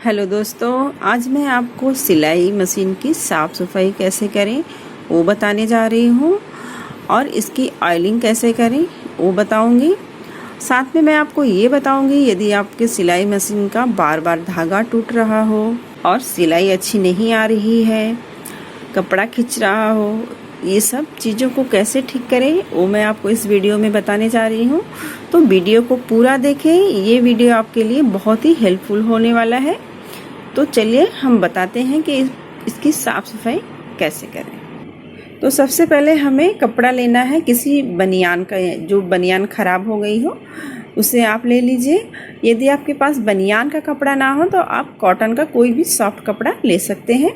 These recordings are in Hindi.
हेलो दोस्तों, आज मैं आपको सिलाई मशीन की साफ़ सफाई कैसे करें वो बताने जा रही हूँ और इसकी ऑयलिंग कैसे करें वो बताऊँगी। साथ में मैं आपको ये बताऊँगी यदि आपके सिलाई मशीन का बार बार धागा टूट रहा हो और सिलाई अच्छी नहीं आ रही है, कपड़ा खिंच रहा हो, ये सब चीज़ों को कैसे ठीक करें वो मैं आपको इस वीडियो में बताने जा रही हूँ। तो वीडियो को पूरा देखें, ये वीडियो आपके लिए बहुत ही हेल्पफुल होने वाला है। तो चलिए हम बताते हैं कि इसकी साफ़ सफाई कैसे करें। तो सबसे पहले हमें कपड़ा लेना है किसी बनियान का, जो बनियान ख़राब हो गई हो उसे आप ले लीजिए। यदि आपके पास बनियान का कपड़ा ना हो तो आप कॉटन का कोई भी सॉफ्ट कपड़ा ले सकते हैं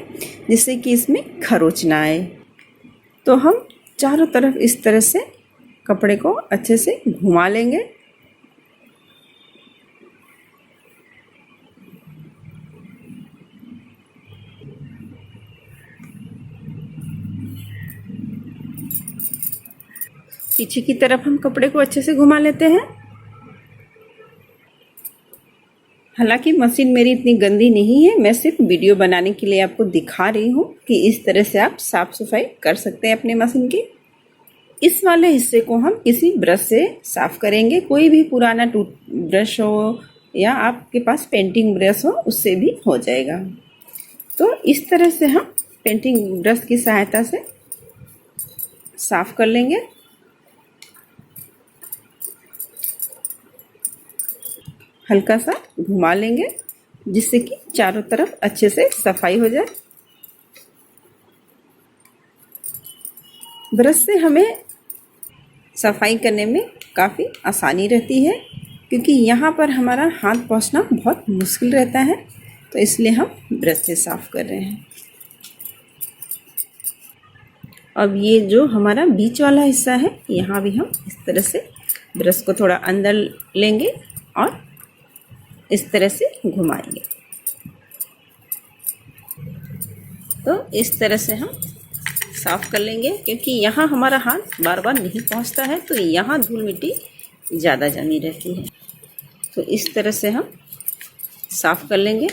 जिससे कि इसमें खरोच ना आए। तो हम चारों तरफ इस तरह से कपड़े को अच्छे से घुमा लेंगे। पीछे की तरफ हम कपड़े को अच्छे से घुमा लेते हैं। हालांकि मशीन मेरी इतनी गंदी नहीं है, मैं सिर्फ वीडियो बनाने के लिए आपको दिखा रही हूँ कि इस तरह से आप साफ सफाई कर सकते हैं अपने मशीन की। इस वाले हिस्से को हम किसी ब्रश से साफ करेंगे। कोई भी पुराना टूथ ब्रश हो या आपके पास पेंटिंग ब्रश हो उससे भी हो जाएगा। तो इस तरह से हम पेंटिंग ब्रश की सहायता से साफ कर लेंगे। हल्का सा घुमा लेंगे जिससे कि चारों तरफ अच्छे से सफाई हो जाए। ब्रश से हमें सफाई करने में काफ़ी आसानी रहती है क्योंकि यहाँ पर हमारा हाथ पहुँचना बहुत मुश्किल रहता है, तो इसलिए हम ब्रश से साफ कर रहे हैं। अब ये जो हमारा बीच वाला हिस्सा है, यहाँ भी हम इस तरह से ब्रश को थोड़ा अंदर लेंगे और इस तरह से घुमाएंगे। तो इस तरह से हम साफ़ कर लेंगे क्योंकि यहाँ हमारा हाथ बार बार नहीं पहुँचता है, तो यहाँ धूल मिट्टी ज़्यादा जमी रहती है। तो इस तरह से हम साफ़ कर लेंगे,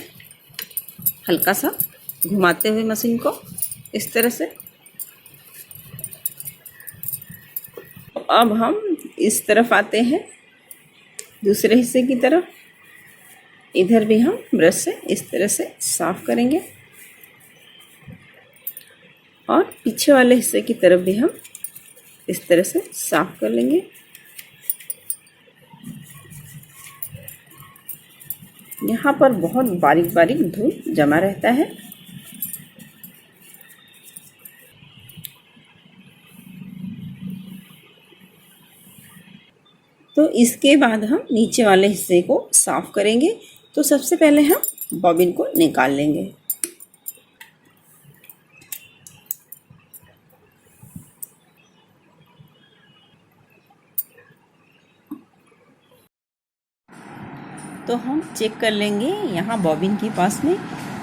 हल्का सा घुमाते हुए मशीन को इस तरह से। अब हम इस तरफ आते हैं, दूसरे हिस्से की तरफ। इधर भी हम ब्रश से इस तरह से साफ़ करेंगे और पीछे वाले हिस्से की तरफ भी हम इस तरह से साफ कर लेंगे। यहाँ पर बहुत बारीक बारीक धूल जमा रहता है। तो इसके बाद हम नीचे वाले हिस्से को साफ करेंगे। तो सबसे पहले हम बॉबिन को निकाल लेंगे। तो हम चेक कर लेंगे यहाँ बॉबिन के पास में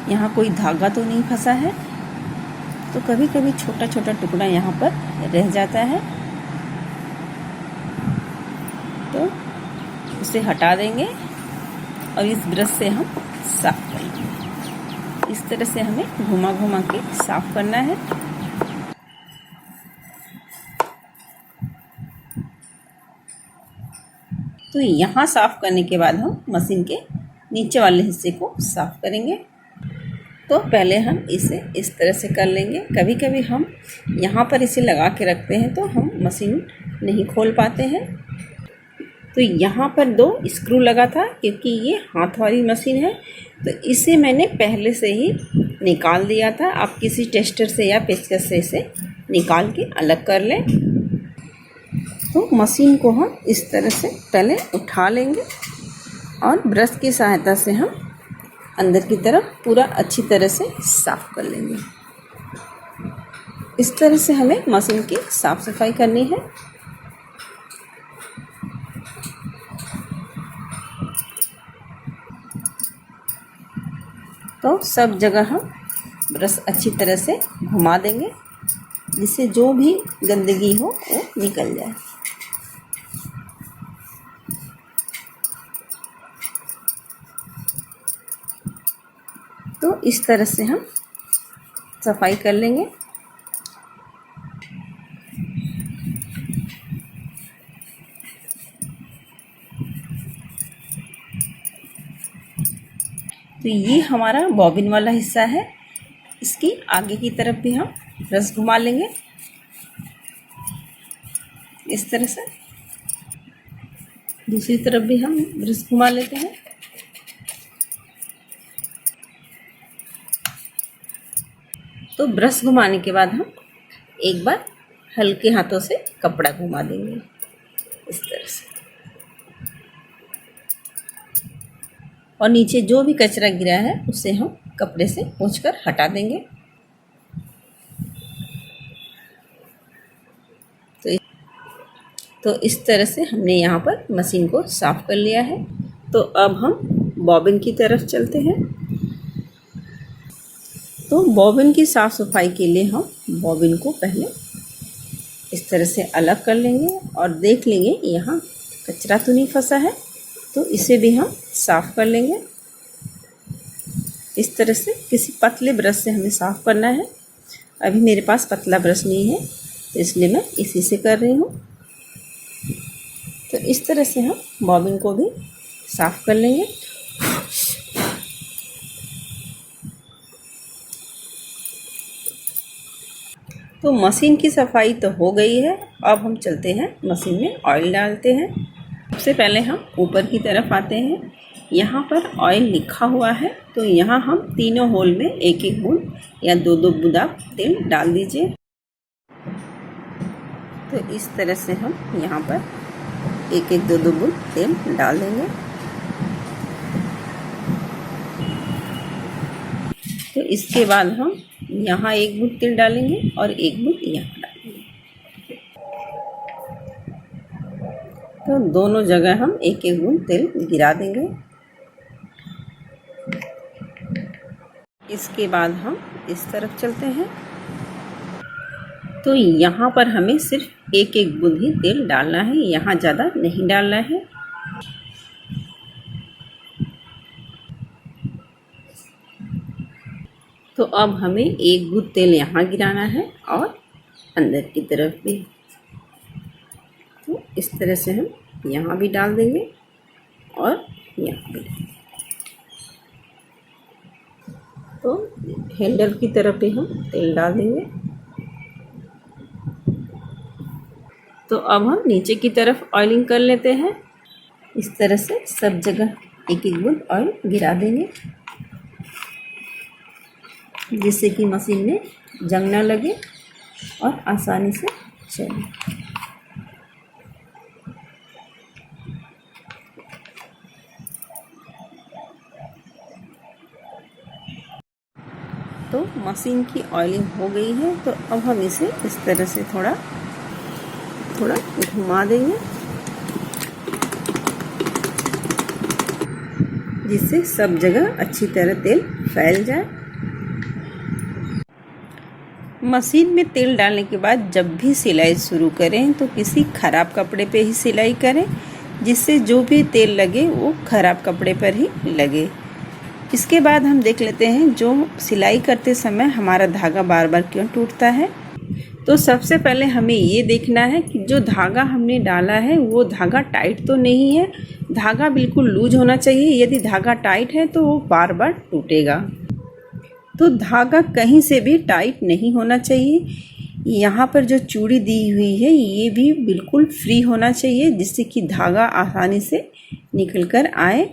यहाँ कोई धागा तो नहीं फंसा है। तो कभी कभी छोटा छोटा टुकड़ा यहाँ पर रह जाता है, तो उसे हटा देंगे और इस ब्रश से हम साफ करेंगे। इस तरह से हमें घुमा घुमा के साफ करना है। तो यहाँ साफ करने के बाद हम मशीन के नीचे वाले हिस्से को साफ करेंगे। तो पहले हम इसे इस तरह से कर लेंगे। कभी कभी हम यहाँ पर इसे लगा के रखते हैं तो हम मशीन नहीं खोल पाते हैं। तो यहाँ पर 2 स्क्रू लगा था क्योंकि ये हाथ वाली मशीन है, तो इसे मैंने पहले से ही निकाल दिया था। आप किसी टेस्टर से या पेचकस से इसे निकाल के अलग कर लें। तो मशीन को हम इस तरह से पहले उठा लेंगे और ब्रश की सहायता से हम अंदर की तरफ पूरा अच्छी तरह से साफ कर लेंगे। इस तरह से हमें मशीन की साफ सफाई करनी है। तो सब जगह हम ब्रश अच्छी तरह से घुमा देंगे जिससे जो भी गंदगी हो वो निकल जाए। तो इस तरह से हम सफाई कर लेंगे। तो ये हमारा बॉबिन वाला हिस्सा है। इसकी आगे की तरफ भी हम ब्रश घुमा लेंगे इस तरह से। दूसरी तरफ भी हम ब्रश घुमा लेते हैं। तो ब्रश घुमाने के बाद हम एक बार हल्के हाथों से कपड़ा घुमा देंगे इस तरह से, और नीचे जो भी कचरा गिरा है उसे हम कपड़े से पोंछकर हटा देंगे। तो इस तरह से हमने यहाँ पर मशीन को साफ़ कर लिया है। तो अब हम बॉबिन की तरफ चलते हैं। तो बॉबिन की साफ़ सफाई के लिए हम बॉबिन को पहले इस तरह से अलग कर लेंगे और देख लेंगे यहाँ कचरा तो नहीं फंसा है, तो इसे भी हम साफ़ कर लेंगे इस तरह से। किसी पतले ब्रश से हमें साफ़ करना है। अभी मेरे पास पतला ब्रश नहीं है, तो इसलिए मैं इसी से कर रही हूँ। तो इस तरह से हम बॉबिन को भी साफ़ कर लेंगे। तो मशीन की सफाई तो हो गई है। अब हम चलते हैं मशीन में ऑयल डालते हैं। सबसे पहले हम ऊपर की तरफ आते हैं। यहाँ पर ऑयल लिखा हुआ है, तो यहाँ हम तीनों होल में एक एक बूंद या दो दो बूंदा तेल डाल दीजिए। तो इस तरह से हम यहाँ पर एक एक दो दो बूंद तेल डाल देंगे। तो इसके बाद हम यहाँ एक बूंद तेल डालेंगे और एक बूंद यहाँ डालेंगे। तो दोनों जगह हम एक एक बूंद तेल गिरा देंगे। इसके बाद हम इस तरफ चलते हैं। तो यहाँ पर हमें सिर्फ एक एक बूंद ही तेल डालना है, यहाँ ज़्यादा नहीं डालना है। तो अब हमें एक बूंद तेल यहाँ गिराना है और अंदर की तरफ भी। तो इस तरह से हम यहाँ भी डाल देंगे और यहाँ भी। तो हैंडल की तरफ भी हम तेल डाल देंगे। तो अब हम नीचे की तरफ ऑयलिंग कर लेते हैं। इस तरह से सब जगह एक एक बूंद ऑयल गिरा देंगे, जिससे कि मशीन में जंग ना लगे और आसानी से चले। तो मशीन की ऑयलिंग हो गई है। तो अब हम इसे इस तरह से थोड़ा थोड़ा घुमा देंगे, जिससे सब जगह अच्छी तरह तेल फैल जाए। मशीन में तेल डालने के बाद जब भी सिलाई शुरू करें तो किसी ख़राब कपड़े पे ही सिलाई करें, जिससे जो भी तेल लगे वो ख़राब कपड़े पर ही लगे। इसके बाद हम देख लेते हैं जो सिलाई करते समय हमारा धागा बार बार क्यों टूटता है। तो सबसे पहले हमें ये देखना है कि जो धागा हमने डाला है वो धागा टाइट तो नहीं है। धागा बिल्कुल लूज होना चाहिए। यदि धागा टाइट है तो वो बार बार टूटेगा। तो धागा कहीं से भी टाइट नहीं होना चाहिए। यहाँ पर जो चूड़ी दी हुई है ये भी बिल्कुल फ्री होना चाहिए, जिससे कि धागा आसानी से निकल कर आए।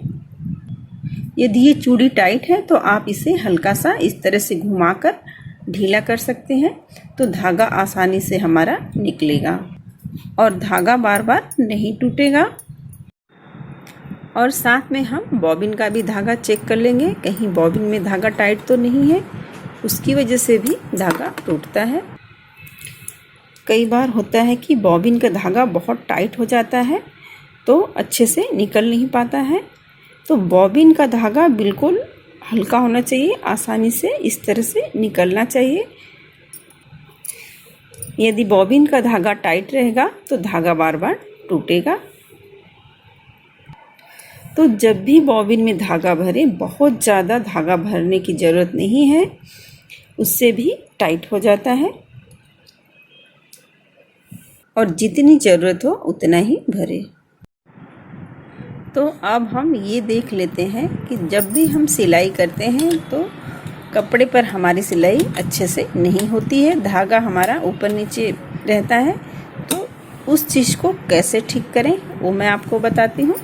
यदि ये चूड़ी टाइट है तो आप इसे हल्का सा इस तरह से घुमाकर ढीला कर सकते हैं, तो धागा आसानी से हमारा निकलेगा और धागा बार बार नहीं टूटेगा। और साथ में हम बॉबिन का भी धागा चेक कर लेंगे, कहीं बॉबिन में धागा टाइट तो नहीं है, उसकी वजह से भी धागा टूटता है। कई बार होता है कि बॉबिन का धागा बहुत टाइट हो जाता है तो अच्छे से निकल नहीं पाता है। तो बॉबिन का धागा बिल्कुल हल्का होना चाहिए, आसानी से इस तरह से निकलना चाहिए। यदि बॉबिन का धागा टाइट रहेगा तो धागा बार बार टूटेगा। तो जब भी बॉबिन में धागा भरें, बहुत ज़्यादा धागा भरने की ज़रूरत नहीं है, उससे भी टाइट हो जाता है। और जितनी ज़रूरत हो उतना ही भरें। तो अब हम ये देख लेते हैं कि जब भी हम सिलाई करते हैं तो कपड़े पर हमारी सिलाई अच्छे से नहीं होती है, धागा हमारा ऊपर नीचे रहता है। तो उस चीज़ को कैसे ठीक करें वो मैं आपको बताती हूँ।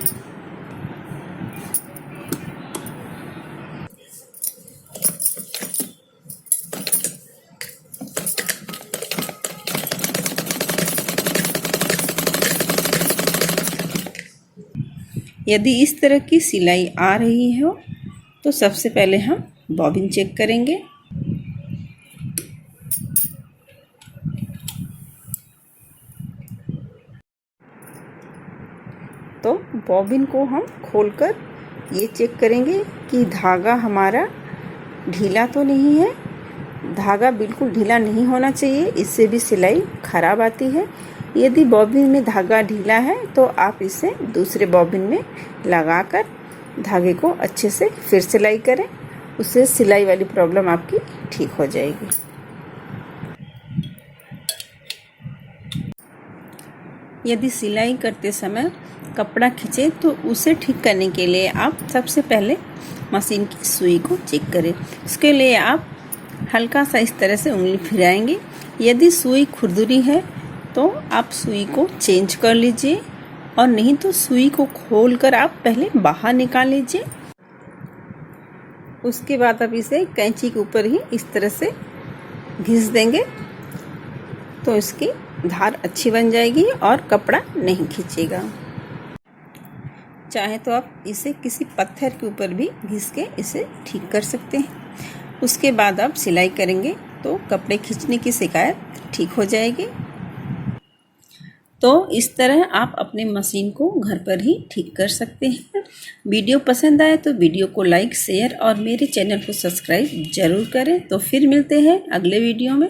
यदि इस तरह की सिलाई आ रही हो तो सबसे पहले हम बॉबिन चेक करेंगे। तो बॉबिन को हम खोलकर ये चेक करेंगे कि धागा हमारा ढीला तो नहीं है। धागा बिल्कुल ढीला नहीं होना चाहिए, इससे भी सिलाई खराब आती है। यदि बॉबिन में धागा ढीला है तो आप इसे दूसरे बॉबिन में लगाकर धागे को अच्छे से फिर सिलाई करें, उससे सिलाई वाली प्रॉब्लम आपकी ठीक हो जाएगी। यदि सिलाई करते समय कपड़ा खींचे तो उसे ठीक करने के लिए आप सबसे पहले मशीन की सुई को चेक करें। उसके लिए आप हल्का सा इस तरह से उंगली फिराएंगे। यदि सुई खुरदुरी है तो आप सुई को चेंज कर लीजिए, और नहीं तो सुई को खोलकर आप पहले बाहर निकाल लीजिए। उसके बाद आप इसे कैंची के ऊपर ही इस तरह से घिस देंगे तो इसकी धार अच्छी बन जाएगी और कपड़ा नहीं खींचेगा। चाहे तो आप इसे किसी पत्थर के ऊपर भी घिस के इसे ठीक कर सकते हैं। उसके बाद आप सिलाई करेंगे तो कपड़े खींचने की शिकायत ठीक हो जाएगी। तो इस तरह आप अपने मशीन को घर पर ही ठीक कर सकते हैं। वीडियो पसंद आए तो वीडियो को लाइक, शेयर और मेरे चैनल को सब्सक्राइब ज़रूर करें। तो फिर मिलते हैं अगले वीडियो में।